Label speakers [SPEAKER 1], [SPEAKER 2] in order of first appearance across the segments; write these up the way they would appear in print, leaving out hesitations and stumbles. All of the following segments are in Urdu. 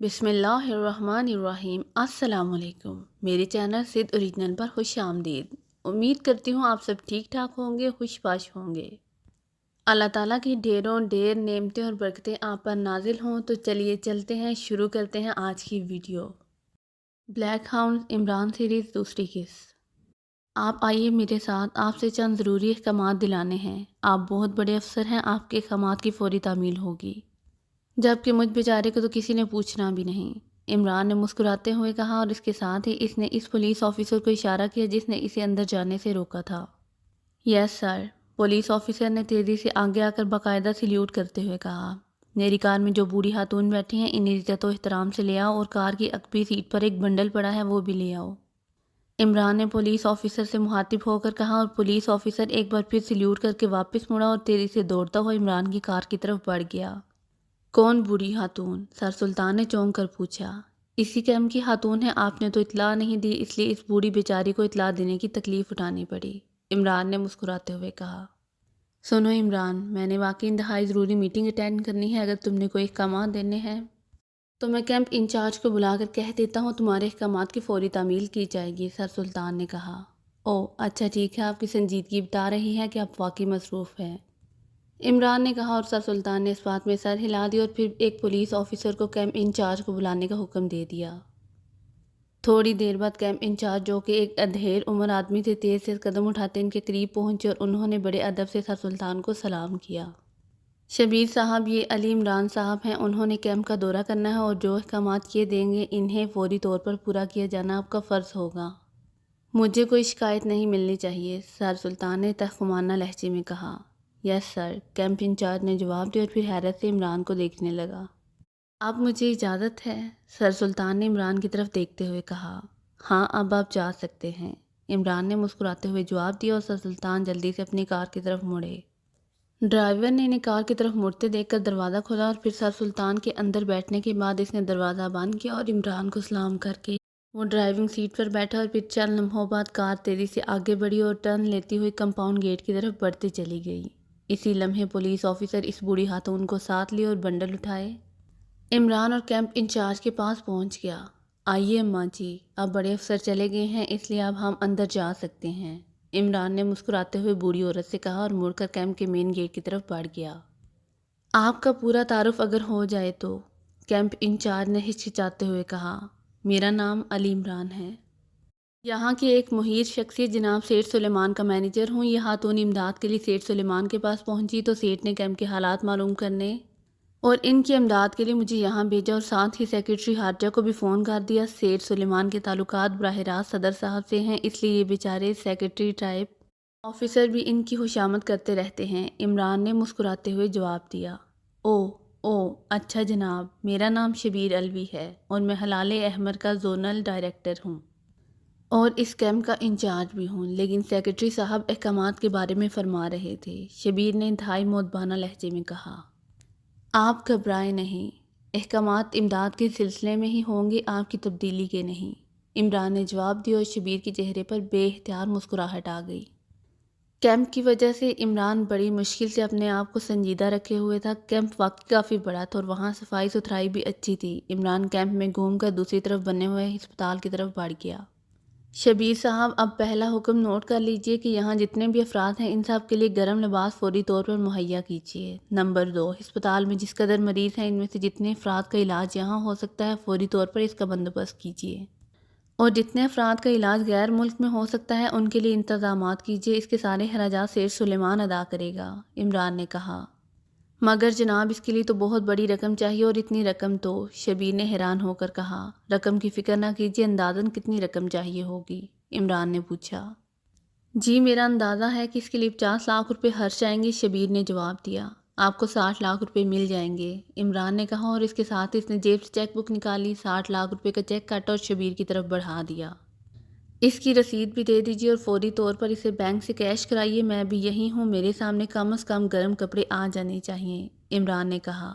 [SPEAKER 1] بسم اللہ الرحمن الرحیم۔ السلام علیکم، میرے چینل سدھ اوریجنل پر خوش آمدید۔ امید کرتی ہوں آپ سب ٹھیک ٹھاک ہوں گے، خوش باش ہوں گے۔ اللہ تعالیٰ کی ڈھیروں ڈھیر نعمتیں اور برکتیں آپ پر نازل ہوں۔ تو چلیے چلتے ہیں، شروع کرتے ہیں آج کی video. Black hound Imran series دوسری قسط۔ آپ آئیے میرے ساتھ، آپ سے چند ضروری احکامات دلانے ہیں۔ آپ بہت بڑے افسر ہیں، آپ کے احکامات کی فوری تعمیل ہوگی، جبکہ مجھ بیچارے کو تو کسی نے پوچھنا بھی نہیں۔ عمران نے مسکراتے ہوئے کہا، اور اس کے ساتھ ہی اس نے اس پولیس آفیسر کو اشارہ کیا جس نے اسے اندر جانے سے روکا تھا۔ یس سر، پولیس آفیسر نے تیزی سے آگے آ کر باقاعدہ سلیوٹ کرتے ہوئے کہا۔ میری کار میں جو بوڑھی خاتون بیٹھی ہیں انہیں عزت و احترام سے لے آؤ، اور کار کی عقبی سیٹ پر ایک بنڈل پڑا ہے وہ بھی لے آؤ۔ عمران نے پولیس آفیسر سے مخاطب ہو کر کہا، اور پولیس آفیسر ایک بار پھر سلیوٹ کر کے واپس مڑا اور تیزی سے دوڑتا ہوا عمران کی کار کی طرف بڑھ گیا۔ کون بوڑھی خاتون؟ سر سلطان نے چونک کر پوچھا۔ اسی کیمپ کی خاتون ہے، آپ نے تو اطلاع نہیں دی، اس لیے اس بوڑھی بیچاری کو اطلاع دینے کی تکلیف اٹھانی پڑی، عمران نے مسکراتے ہوئے کہا۔ سنو عمران، میں نے واقعی انتہائی ضروری میٹنگ اٹینڈ کرنی ہے۔ اگر تم نے کوئی احکامات دینے ہیں تو میں کیمپ انچارج کو بلا کر کہہ دیتا ہوں، تمہارے احکامات کی فوری تعمیل کی جائے گی، سر سلطان نے کہا۔ او اچھا ٹھیک ہے، آپ کی سنجیدگی بتا رہی ہے کہ آپ واقعی مصروف ہیں، عمران نے کہا، اور سر سلطان نے اس بات میں سر ہلا دیا اور پھر ایک پولیس آفیسر کو کیمپ انچارج کو بلانے کا حکم دے دیا۔ تھوڑی دیر بعد کیمپ انچارج، جو کہ ایک ادھیڑ عمر آدمی سے، تیز سے قدم اٹھاتے ان کے قریب پہنچے اور انہوں نے بڑے ادب سے سر سلطان کو سلام کیا۔ شبیر صاحب، یہ علی عمران صاحب ہیں، انہوں نے کیمپ کا دورہ کرنا ہے اور جو احکامات کیے دیں گے انہیں فوری طور پر پورا کیا جانا آپ کا فرض ہوگا۔ مجھے کوئی شکایت نہیں ملنی چاہیے، سر سلطان نے تحقیرانہ لہجے میں کہا۔ یس سر، کیمپ انچارج نے جواب دیا اور پھر حیرت سے عمران کو دیکھنے لگا۔ اب مجھے اجازت ہے، سر سلطان نے عمران کی طرف دیکھتے ہوئے کہا۔ ہاں، اب آپ جا سکتے ہیں، عمران نے مسکراتے ہوئے جواب دیا، اور سر سلطان جلدی سے اپنی کار کی طرف مڑے۔ ڈرائیور نے انہیں کار کی طرف مڑتے دیکھ کر دروازہ کھولا، اور پھر سر سلطان کے اندر بیٹھنے کے بعد اس نے دروازہ بند کیا اور عمران کو سلام کر کے وہ ڈرائیونگ سیٹ پر بیٹھا، اور پھر چند لمحوں بعد کار تیزی سے آگے بڑھی اور ٹرن لیتی ہوئی کمپاؤنڈ گیٹ کی طرف بڑھتی چلی گئی۔ اسی لمحے پولیس آفیسر اس بوڑھی خاتون کو ساتھ لیے اور بنڈل اٹھائے عمران اور کیمپ انچارج کے پاس پہنچ گیا۔ آئیے اماں جی، اب بڑے افسر چلے گئے ہیں، اس لیے اب ہم اندر جا سکتے ہیں، عمران نے مسکراتے ہوئے بوڑھی عورت سے کہا اور مڑ کر کیمپ کے مین گیٹ کی طرف بڑھ گیا۔ آپ کا پورا تعارف اگر ہو جائے تو، کیمپ انچارج نے ہچکچاتے ہوئے کہا۔ میرا نام علی عمران ہے، یہاں کی ایک مہیر شخصیت جناب سیٹھ سلیمان کا مینیجر ہوں۔ یہ خاتون امداد کے لیے سیٹھ سلیمان کے پاس پہنچی تو سیٹھ نے کیمپ کے حالات معلوم کرنے اور ان کی امداد کے لیے مجھے یہاں بھیجا، اور ساتھ ہی سیکرٹری خارجہ کو بھی فون کر دیا۔ سیٹھ سلیمان کے تعلقات براہ راست صدر صاحب سے ہیں، اس لیے یہ بیچارے سیکرٹری ٹائپ آفیسر بھی ان کی خوشامد کرتے رہتے ہیں، عمران نے مسکراتے ہوئے جواب دیا۔ او اچھا جناب، میرا نام شبیر الوی ہے اور میں ہلال احمر کا زونل ڈائریکٹر ہوں اور اس کیمپ کا انچارج بھی ہوں، لیکن سیکرٹری صاحب احکامات کے بارے میں فرما رہے تھے، شبیر نے انتہائی مؤدبانہ لہجے میں کہا۔ آپ گھبرائیں نہیں، احکامات امداد کے سلسلے میں ہی ہوں گے، آپ کی تبدیلی کے نہیں، عمران نے جواب دیا، اور شبیر کے چہرے پر بے اختیار مسکراہٹ آ گئی۔ کیمپ کی وجہ سے عمران بڑی مشکل سے اپنے آپ کو سنجیدہ رکھے ہوئے تھا۔ کیمپ واقعی کافی بڑا تھا اور وہاں صفائی ستھرائی بھی اچھی تھی۔ عمران کیمپ میں گھوم کر دوسری طرف بنے ہوئے ہسپتال کی طرف بڑھ گیا۔ شبیر صاحب، اب پہلا حکم نوٹ کر لیجئے کہ یہاں جتنے بھی افراد ہیں ان سب کے لیے گرم لباس فوری طور پر مہیا کیجیے۔ نمبر 2، ہسپتال میں جس قدر مریض ہیں ان میں سے جتنے افراد کا علاج یہاں ہو سکتا ہے فوری طور پر اس کا بندوبست کیجیے، اور جتنے افراد کا علاج غیر ملک میں ہو سکتا ہے ان کے لیے انتظامات کیجیے، اس کے سارے خراجات سیٹھ سلیمان ادا کرے گا، عمران نے کہا۔ مگر جناب، اس کے لیے تو بہت بڑی رقم چاہیے، اور اتنی رقم تو، شبیر نے حیران ہو کر کہا۔ رقم کی فکر نہ کیجیے، اندازاً کتنی رقم چاہیے ہوگی، عمران نے پوچھا۔ جی میرا اندازہ ہے کہ اس کے لیے 50 لاکھ روپے خرچ آئیں گے، شبیر نے جواب دیا۔ آپ کو 60 لاکھ روپے مل جائیں گے، عمران نے کہا، اور اس کے ساتھ اس نے جیب سے چیک بک نکالی، 60 لاکھ روپے کا چیک کاٹا اور شبیر کی طرف بڑھا دیا۔ اس کی رسید بھی دے دیجیے اور فوری طور پر اسے بینک سے کیش کرائیے، میں بھی یہی ہوں، میرے سامنے کم از کم گرم کپڑے آ جانے چاہیے، عمران نے کہا۔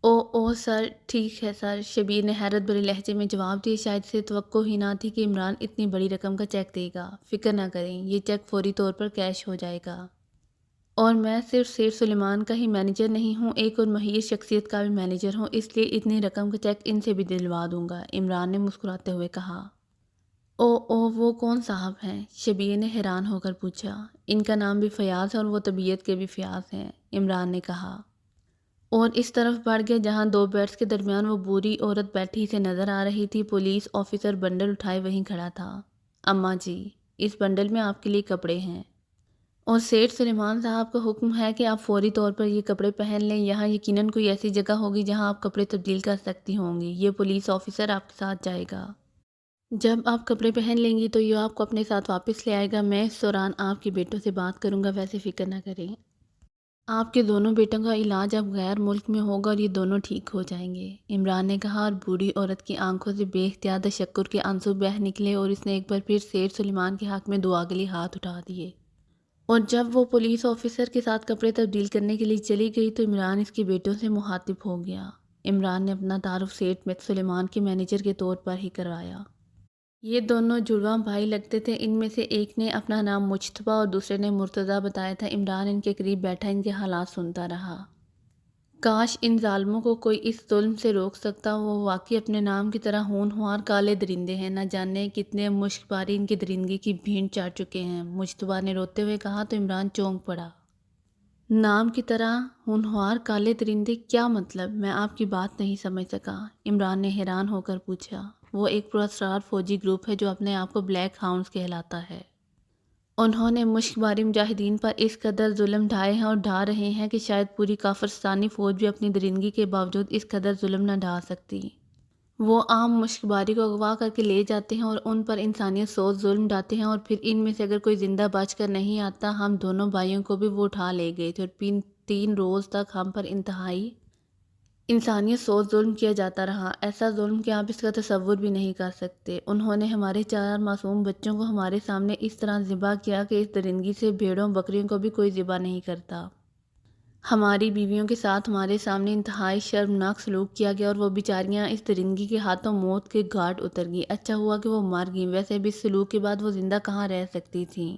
[SPEAKER 1] او سر، ٹھیک ہے سر، شبیر نے حیرت بھرے لہجے میں جواب دیا، شاید اسے توقع ہی نہ تھی کہ عمران اتنی بڑی رقم کا چیک دے گا۔ فکر نہ کریں، یہ چیک فوری طور پر کیش ہو جائے گا۔ اور میں صرف سیر سلیمان کا ہی مینیجر نہیں ہوں، ایک اور مہیر شخصیت کا بھی مینیجر ہوں، اس لیے اتنی رقم کا چیک ان سے بھی دلوا دوں گا، عمران نے مسکراتے ہوئے کہا۔ او وہ کون صاحب ہیں؟ شبیر نے حیران ہو کر پوچھا۔ ان کا نام بھی فیاض ہے اور وہ طبیعت کے بھی فیاض ہیں، عمران نے کہا، اور اس طرف بڑھ گیا جہاں دو بیڈز کے درمیان وہ بوڑھی عورت بیٹھی سے نظر آ رہی تھی۔ پولیس آفیسر بنڈل اٹھائے وہیں کھڑا تھا۔ اماں جی، اس بنڈل میں آپ کے لیے کپڑے ہیں، اور سیٹھ سلیمان صاحب کا حکم ہے کہ آپ فوری طور پر یہ کپڑے پہن لیں، یہاں یقیناً کوئی ایسی جگہ ہوگی جہاں آپ کپڑے تبدیل کر سکتی ہوں گی، یہ پولیس آفیسر آپ کے ساتھ جائے گا۔ جب آپ کپڑے پہن لیں گی تو یہ آپ کو اپنے ساتھ واپس لے آئے گا، میں اس دوران آپ کے بیٹوں سے بات کروں گا، ویسے فکر نہ کریں، آپ کے دونوں بیٹوں کا علاج اب غیر ملک میں ہوگا اور یہ دونوں ٹھیک ہو جائیں گے، عمران نے کہا، اور بوڑھی عورت کی آنکھوں سے بے اختیار تشکر کے آنسو بہہ نکلے اور اس نے ایک بار پھر سیٹھ سلیمان کے حق میں دعا کے لیے ہاتھ اٹھا دیے۔ اور جب وہ پولیس آفیسر کے ساتھ کپڑے تبدیل کرنے کے لیے چلی گئی تو عمران اس کے بیٹوں سے مخاطب ہو گیا۔ عمران نے اپنا تعارف سیٹھ سلیمان کے مینیجر کے طور پر ہی کروایا۔ یہ دونوں جڑواں بھائی لگتے تھے، ان میں سے ایک نے اپنا نام مجتبیٰ اور دوسرے نے مرتضیٰ بتایا تھا۔ عمران ان کے قریب بیٹھا ان کے حالات سنتا رہا۔ کاش ان ظالموں کو کوئی اس ظلم سے روک سکتا، وہ واقعی اپنے نام کی طرح ہونہار کالے درندے ہیں، نہ جانے کتنے مشک باری ان کی درندگی کی بھینٹ چڑھ چکے ہیں، مجتبیٰ نے روتے ہوئے کہا تو عمران چونک پڑا۔ نام کی طرح ہونہار کالے درندے کیا مطلب؟ میں آپ کی بات نہیں سمجھ سکا، عمران نے حیران ہو کر پوچھا۔ وہ ایک پراسرار فوجی گروپ ہے جو اپنے آپ کو بلیک ہاؤنڈز کہلاتا ہے۔ انہوں نے مشک باری مجاہدین پر اس قدر ظلم ڈھائے ہیں اور ڈھا رہے ہیں کہ شاید پوری کافرستانی فوج بھی اپنی درندگی کے باوجود اس قدر ظلم نہ ڈھا سکتی۔ وہ عام مشک باری کو اغوا کر کے لے جاتے ہیں اور ان پر انسانیت سوز ظلم ڈھاتے ہیں، اور پھر ان میں سے اگر کوئی زندہ بچ کر نہیں آتا، ہم دونوں بھائیوں کو بھی وہ اٹھا لے گئے تھے اور 3 روز تک ہم پر انتہائی انسانیت سوز ظلم کیا جاتا رہا، ایسا ظلم کہ آپ اس کا تصور بھی نہیں کر سکتے۔ انہوں نے ہمارے 4 معصوم بچوں کو ہمارے سامنے اس طرح ذبح کیا کہ اس درندگی سے بھیڑوں بکریوں کو بھی کوئی ذبح نہیں کرتا۔ ہماری بیویوں کے ساتھ ہمارے سامنے انتہائی شرمناک سلوک کیا گیا اور وہ بیچاریاں اس درندگی کے ہاتھوں موت کے گھاٹ اتر گئیں۔ اچھا ہوا کہ وہ مر گئیں، ویسے بھی اس سلوک کے بعد وہ زندہ کہاں رہ سکتی تھیں۔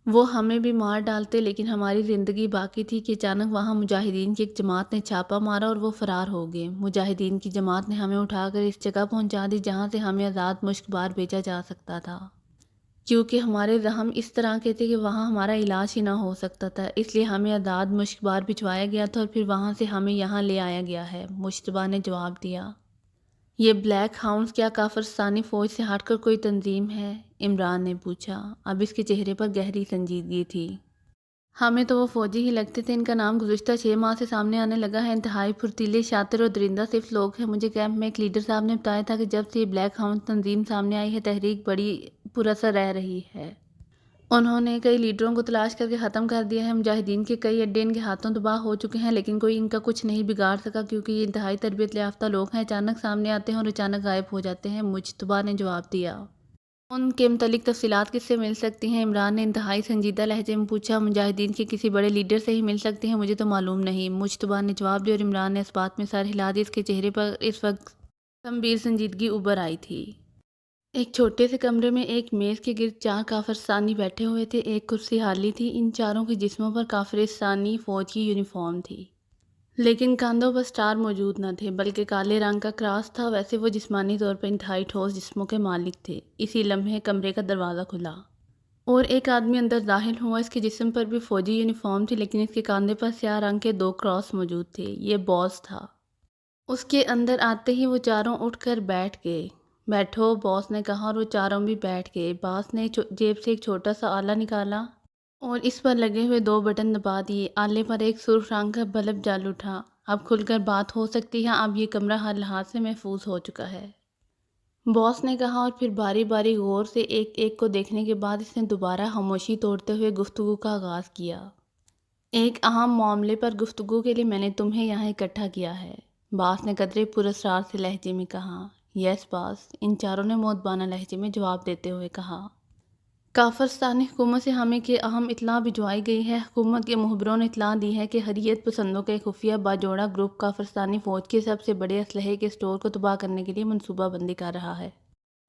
[SPEAKER 1] وہ ہمیں بھی مار ڈالتے، لیکن ہماری زندگی باقی تھی کہ اچانک وہاں مجاہدین کی ایک جماعت نے چھاپا مارا اور وہ فرار ہو گئے۔ مجاہدین کی جماعت نے ہمیں اٹھا کر اس جگہ پہنچا دی جہاں سے ہمیں آزاد مشک بار بھیجا جا سکتا تھا، کیونکہ ہمارے زخم اس طرح کے تھے کہ وہاں ہمارا علاج ہی نہ ہو سکتا تھا، اس لیے ہمیں آزاد مشک بار بھجوایا گیا تھا اور پھر وہاں سے ہمیں یہاں لے آیا گیا ہے، مجتبیٰ نے جواب دیا۔ یہ بلیک ہاؤنڈز کیا کافرستانی فوج سے ہٹ کر کوئی تنظیم ہے؟ عمران نے پوچھا۔ اب اس کے چہرے پر گہری سنجیدگی تھی۔ ہمیں تو وہ فوجی ہی لگتے تھے، ان کا نام گزشتہ 6 ماہ سے سامنے آنے لگا ہے، انتہائی پھرتیلے، شاطر اور درندہ صرف لوگ ہیں۔ مجھے کیمپ میں ایک لیڈر صاحب نے بتایا تھا کہ جب سے یہ بلیک ہاؤنڈز تنظیم سامنے آئی ہے، تحریک بڑی پر اثر رہ رہی ہے۔ انہوں نے کئی لیڈروں کو تلاش کر کے ختم کر دیا ہے، مجاہدین کے کئی اڈے ان کے ہاتھوں تباہ ہو چکے ہیں، لیکن کوئی ان کا کچھ نہیں بگاڑ سکا کیونکہ یہ انتہائی تربیت یافتہ لوگ ہیں، اچانک سامنے آتے ہیں اور اچانک غائب ہو جاتے ہیں، مجتبیٰ نے جواب دیا۔ ان کے متعلق تفصیلات کس سے مل سکتی ہیں؟ عمران نے انتہائی سنجیدہ لہجے میں پوچھا۔ مجاہدین کے کسی بڑے لیڈر سے ہی مل سکتی ہیں، مجھے تو معلوم نہیں، مجتبیٰ نے جواب دیا، اور عمران نے اس بات میں سر ہلا دیا۔ اس کے چہرے پر اس وقت گمبھیر سنجیدگی ابھر آئی تھی۔ ایک چھوٹے سے کمرے میں ایک میز کے گرد 4 کافرستانی بیٹھے ہوئے تھے، ایک کرسی خالی تھی، ان چاروں کے جسموں پر کافرستانی فوج کی یونیفارم تھی، لیکن کاندھوں پر سٹار موجود نہ تھے بلکہ کالے رنگ کا کراس تھا۔ ویسے وہ جسمانی طور پر انتہائی ٹھوس جسموں کے مالک تھے۔ اسی لمحے کمرے کا دروازہ کھلا اور ایک آدمی اندر داخل ہوا۔ اس کے جسم پر بھی فوجی یونیفارم تھی، لیکن اس کے کاندھے پر سیاہ رنگ کے 2 کراس موجود تھے۔ یہ باس تھا۔ اس کے اندر آتے ہی وہ چاروں اٹھ کر بیٹھ گئے۔ بیٹھو، باس نے کہا، اور وہ چاروں بھی بیٹھ گئے۔ باس نے جیب سے ایک چھوٹا سا آلہ نکالا اور اس پر لگے ہوئے 2 بٹن دبا دیے۔ آلے پر ایک سرخ رنگ کا بلب جل اٹھا۔ اب کھل کر بات ہو سکتی ہے، اب یہ کمرہ ہر لحاظ سے محفوظ ہو چکا ہے، باس نے کہا، اور پھر باری باری غور سے ایک ایک کو دیکھنے کے بعد اس نے دوبارہ خاموشی توڑتے ہوئے گفتگو کا آغاز کیا۔ ایک اہم معاملے پر گفتگو کے لیے میں نے تمہیں یہاں اکٹھا کیا ہے، باس نے قدرے پراسرار سے لہجے میں کہا۔ یس باس، ان چاروں نے مؤدبانہ لہجے میں جواب دیتے ہوئے کہا۔ کافرستانی حکومت سے ہمیں کہ اہم اطلاع بھجوائی گئی ہے۔ حکومت کے مخبروں نے اطلاع دی ہے کہ حریت پسندوں کا ایک خفیہ باجوڑا گروپ کافرستانی فوج کے سب سے بڑے اسلحے کے اسٹور کو تباہ کرنے کے لیے منصوبہ بندی کر رہا ہے۔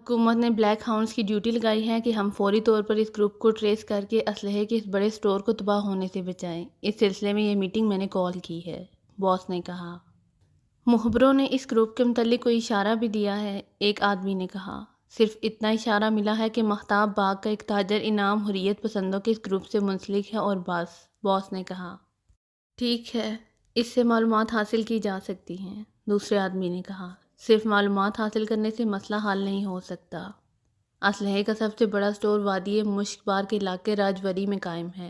[SPEAKER 1] حکومت نے بلیک ہاؤنڈز کی ڈیوٹی لگائی ہے کہ ہم فوری طور پر اس گروپ کو ٹریس کر کے اسلحے کے اس بڑے سٹور کو تباہ ہونے سے بچائیں۔ اس سلسلے میں یہ میٹنگ میں نے کال کی ہے، باس نے کہا۔ مخبروں نے اس گروپ کے متعلق کوئی اشارہ بھی دیا ہے؟ ایک آدمی نے کہا۔ صرف اتنا اشارہ ملا ہے کہ مہتاب باغ کا ایک تاجر انعام حریت پسندوں کے اس گروپ سے منسلک ہے اور بس، باس نے کہا۔ ٹھیک ہے، اس سے معلومات حاصل کی جا سکتی ہیں، دوسرے آدمی نے کہا۔ صرف معلومات حاصل کرنے سے مسئلہ حل نہیں ہو سکتا۔ اسلحے کا سب سے بڑا سٹور وادی مشک بار کے علاقے راجوری میں قائم ہے۔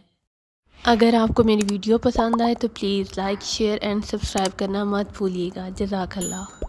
[SPEAKER 1] اگر آپ کو میری ویڈیو پسند آئے تو please like, share and subscribe کرنا مت بھولیے گا۔ جزاک اللہ۔